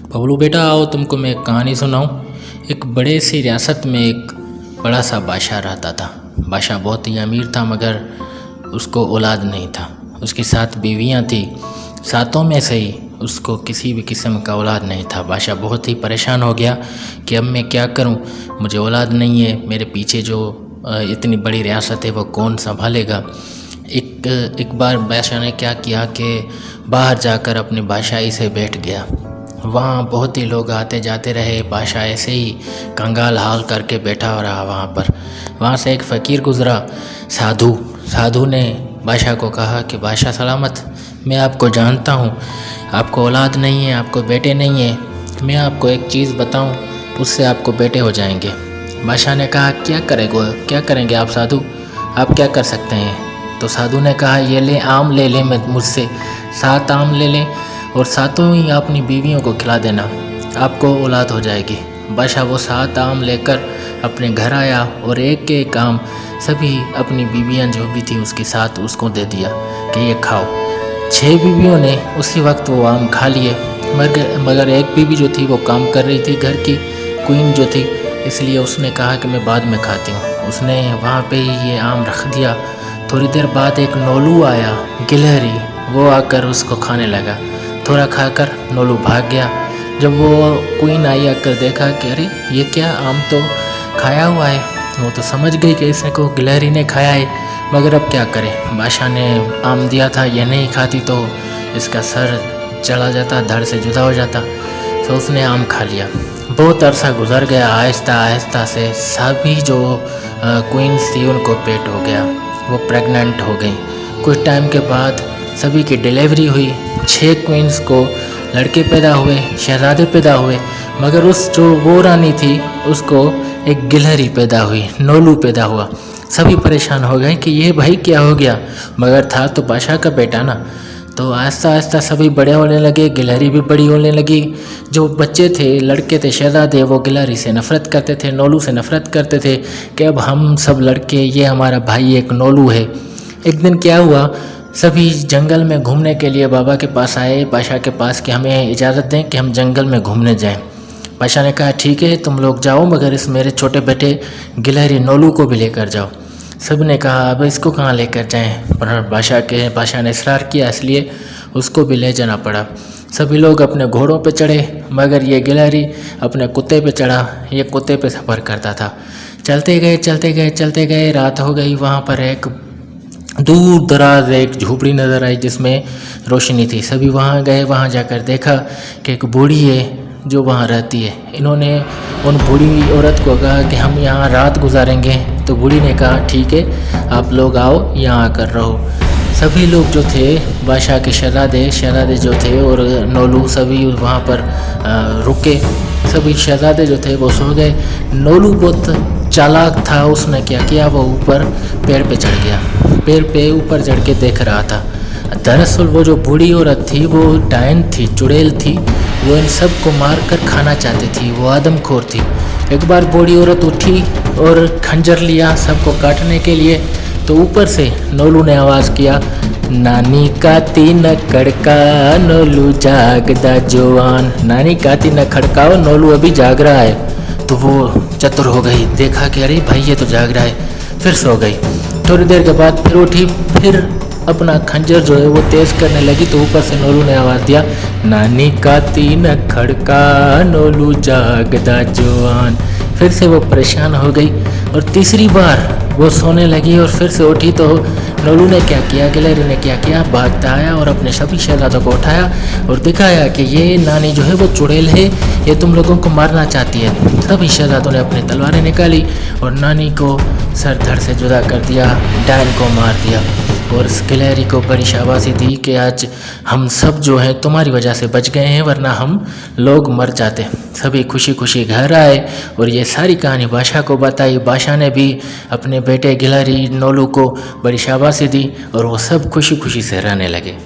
बबलू बेटा आओ तुमको मैं एक कहानी सुनाऊं। एक बड़े सी रियासत में एक बड़ा सा बादशाह रहता था। बादशाह बहुत ही अमीर था मगर उसको औलाद नहीं था। उसकी 7 बीवियां थी, सातों में से ही उसको किसी भी किस्म का औलाद नहीं था। बादशाह बहुत ही परेशान हो गया कि अब मैं क्या करूं, मुझे औलाद नहीं है, मेरे पीछे जो इतनी बड़ी रियासत है वो कौन संभालेगा। एक बार बादशाह ने क्या किया कि बाहर जाकर अपनी बादशाही से बैठ गया। वहाँ बहुत ही लोग आते जाते रहे, बादशाह ऐसे ही कंगाल हाल करके बैठा हो रहा वहाँ पर। वहाँ से एक फ़कीर गुज़रा, साधु ने बादशाह को कहा कि बादशाह सलामत, मैं आपको जानता हूँ, आपको औलाद नहीं है, आपको बेटे नहीं है, मैं आपको एक चीज़ बताऊँ उससे आपको बेटे हो जाएंगे। बादशाह ने कहा क्या करेंगे आप साधु, आप क्या कर सकते हैं। तो साधु ने कहा ये ले आम ले ले मुझसे 7 आम ले लें और 7 ही अपनी बीवियों को खिला देना, आपको औलाद हो जाएगी। बादशाह वो 7 आम लेकर अपने घर आया और एक आम सभी अपनी बीवियां जो भी थी उसके साथ उसको दे दिया कि ये खाओ। 6 बीवियों ने उसी वक्त वो आम खा लिए, मगर एक बीवी जो थी वो काम कर रही थी, घर की क्वीन जो थी, इसलिए उसने कहा कि मैं बाद में खाती हूँ। उसने वहाँ पे ही ये आम रख दिया। थोड़ी देर बाद एक नोलू आया, गिलहरी, वो आकर उसको खाने लगा। थोड़ा खाकर नोलू भाग गया। जब वो क्वीन आई आकर देखा कि अरे ये क्या, आम तो खाया हुआ है, वो तो समझ गई कि इसे को गिलहरी ने खाया है, मगर अब क्या करे। बादशाह ने आम दिया था, ये नहीं खाती तो इसका सर चला जाता, धड़ से जुदा हो जाता, तो उसने आम खा लिया। बहुत अरसा गुजर गया, आहिस्ता आहिस्ता से सभी जो क्वींस थी उनको पेट हो गया, वो प्रेग्नेंट हो गई। कुछ टाइम के बाद सभी की डिलीवरी हुई। 6 क्वींस को लड़के पैदा हुए, शहजादे पैदा हुए, मगर उस जो वो रानी थी उसको एक गिलहरी पैदा हुई, नोलू पैदा हुआ। सभी परेशान हो गए कि ये भाई क्या हो गया, मगर था तो बादशाह का बेटा ना। तो आहिस्ता आहिस्ता सभी बड़े होने लगे, गिलहरी भी बड़ी होने लगी। जो बच्चे थे, लड़के थे, शहजादे, वो गिलहरी से नफ़रत करते थे, नोलू से नफ़रत करते थे कि अब हम सब लड़के, ये हमारा भाई एक नोलू है। एक दिन क्या हुआ, सभी जंगल में घूमने के लिए बाबा के पास आए, बादशाह के पास, कि हमें इजाज़त दें कि हम जंगल में घूमने जाएं। बादशाह ने कहा ठीक है तुम लोग जाओ, मगर इस मेरे छोटे बेटे गिलहरी नोलू को भी लेकर जाओ। सब ने कहा अब इसको कहाँ लेकर जाएं, पर बादशाह ने इसरार किया, इसलिए उसको भी ले जाना पड़ा। सभी लोग अपने घोड़ों पे चढ़े, मगर ये गिलहरी अपने कुत्ते पे चढ़ा। ये कुत्ते पे सफ़र करता था। चलते गए, रात हो गई। वहाँ पर एक दूर दराज एक झोपड़ी नज़र आई जिसमें रोशनी थी। सभी वहाँ गए, वहाँ जाकर देखा कि एक बूढ़ी है जो वहाँ रहती है। इन्होंने उन बूढ़ी औरत को कहा कि हम यहाँ रात गुजारेंगे। तो बूढ़ी ने कहा ठीक है, आप लोग आओ यहाँ आकर रहो। सभी लोग जो थे, बादशाह के शहजादे जो थे और नोलू, सभी वहाँ पर रुके। सभी शहजादे जो थे वो सो गए। नोलू बहुत चालाक था, उसने क्या किया, वो ऊपर पेड़ पे चढ़ गया। पेड़ पे ऊपर चढ़ के देख रहा था। दरअसल वो जो बूढ़ी औरत थी वो डायन थी, चुड़ैल थी, वो इन सब को मार कर खाना चाहती थी, वो आदमखोर थी। एक बार बूढ़ी औरत उठी और खंजर लिया सबको काटने के लिए। तो ऊपर से नोलू ने आवाज़ किया, नानी काती न खड़का नोलू जागदा जवान, नानी काती न खड़काओ, नोलू अभी जाग रहा है। तो वो चतुर हो गई, देखा कि अरे भाई ये तो जाग रहा है, फिर सो गई। थोड़ी देर के बाद फिर उठी, फिर अपना खंजर जो है वो तेज़ करने लगी। तो ऊपर से नोलू ने आवाज़ दिया, नानी काती न खड़का नोलू जागदा जवान। फिर से वो परेशान हो गई और तीसरी बार वो सोने लगी और फिर से उठी। तो नोलू ने क्या किया, गिलहरी ने क्या किया, भागता आया और अपने सभी शहजादों को उठाया और दिखाया कि ये नानी जो है वो चुड़ैल है, ये तुम लोगों को मारना चाहती है। सभी शहजादों ने अपनी तलवारें निकाली और नानी को सर धड़ से जुदा कर दिया, डायन को मार दिया। और इस गिलहरी को बड़ी शाबाशी दी कि आज हम सब जो हैं तुम्हारी वजह से बच गए हैं, वरना हम लोग मर जाते। सभी खुशी खुशी घर आए और ये सारी कहानी बादशाह को बताई। बादशाह ने भी अपने बेटे गिलहरी नोलू को बड़ी शाबाशी दी और वो सब खुशी खुशी से रहने लगे।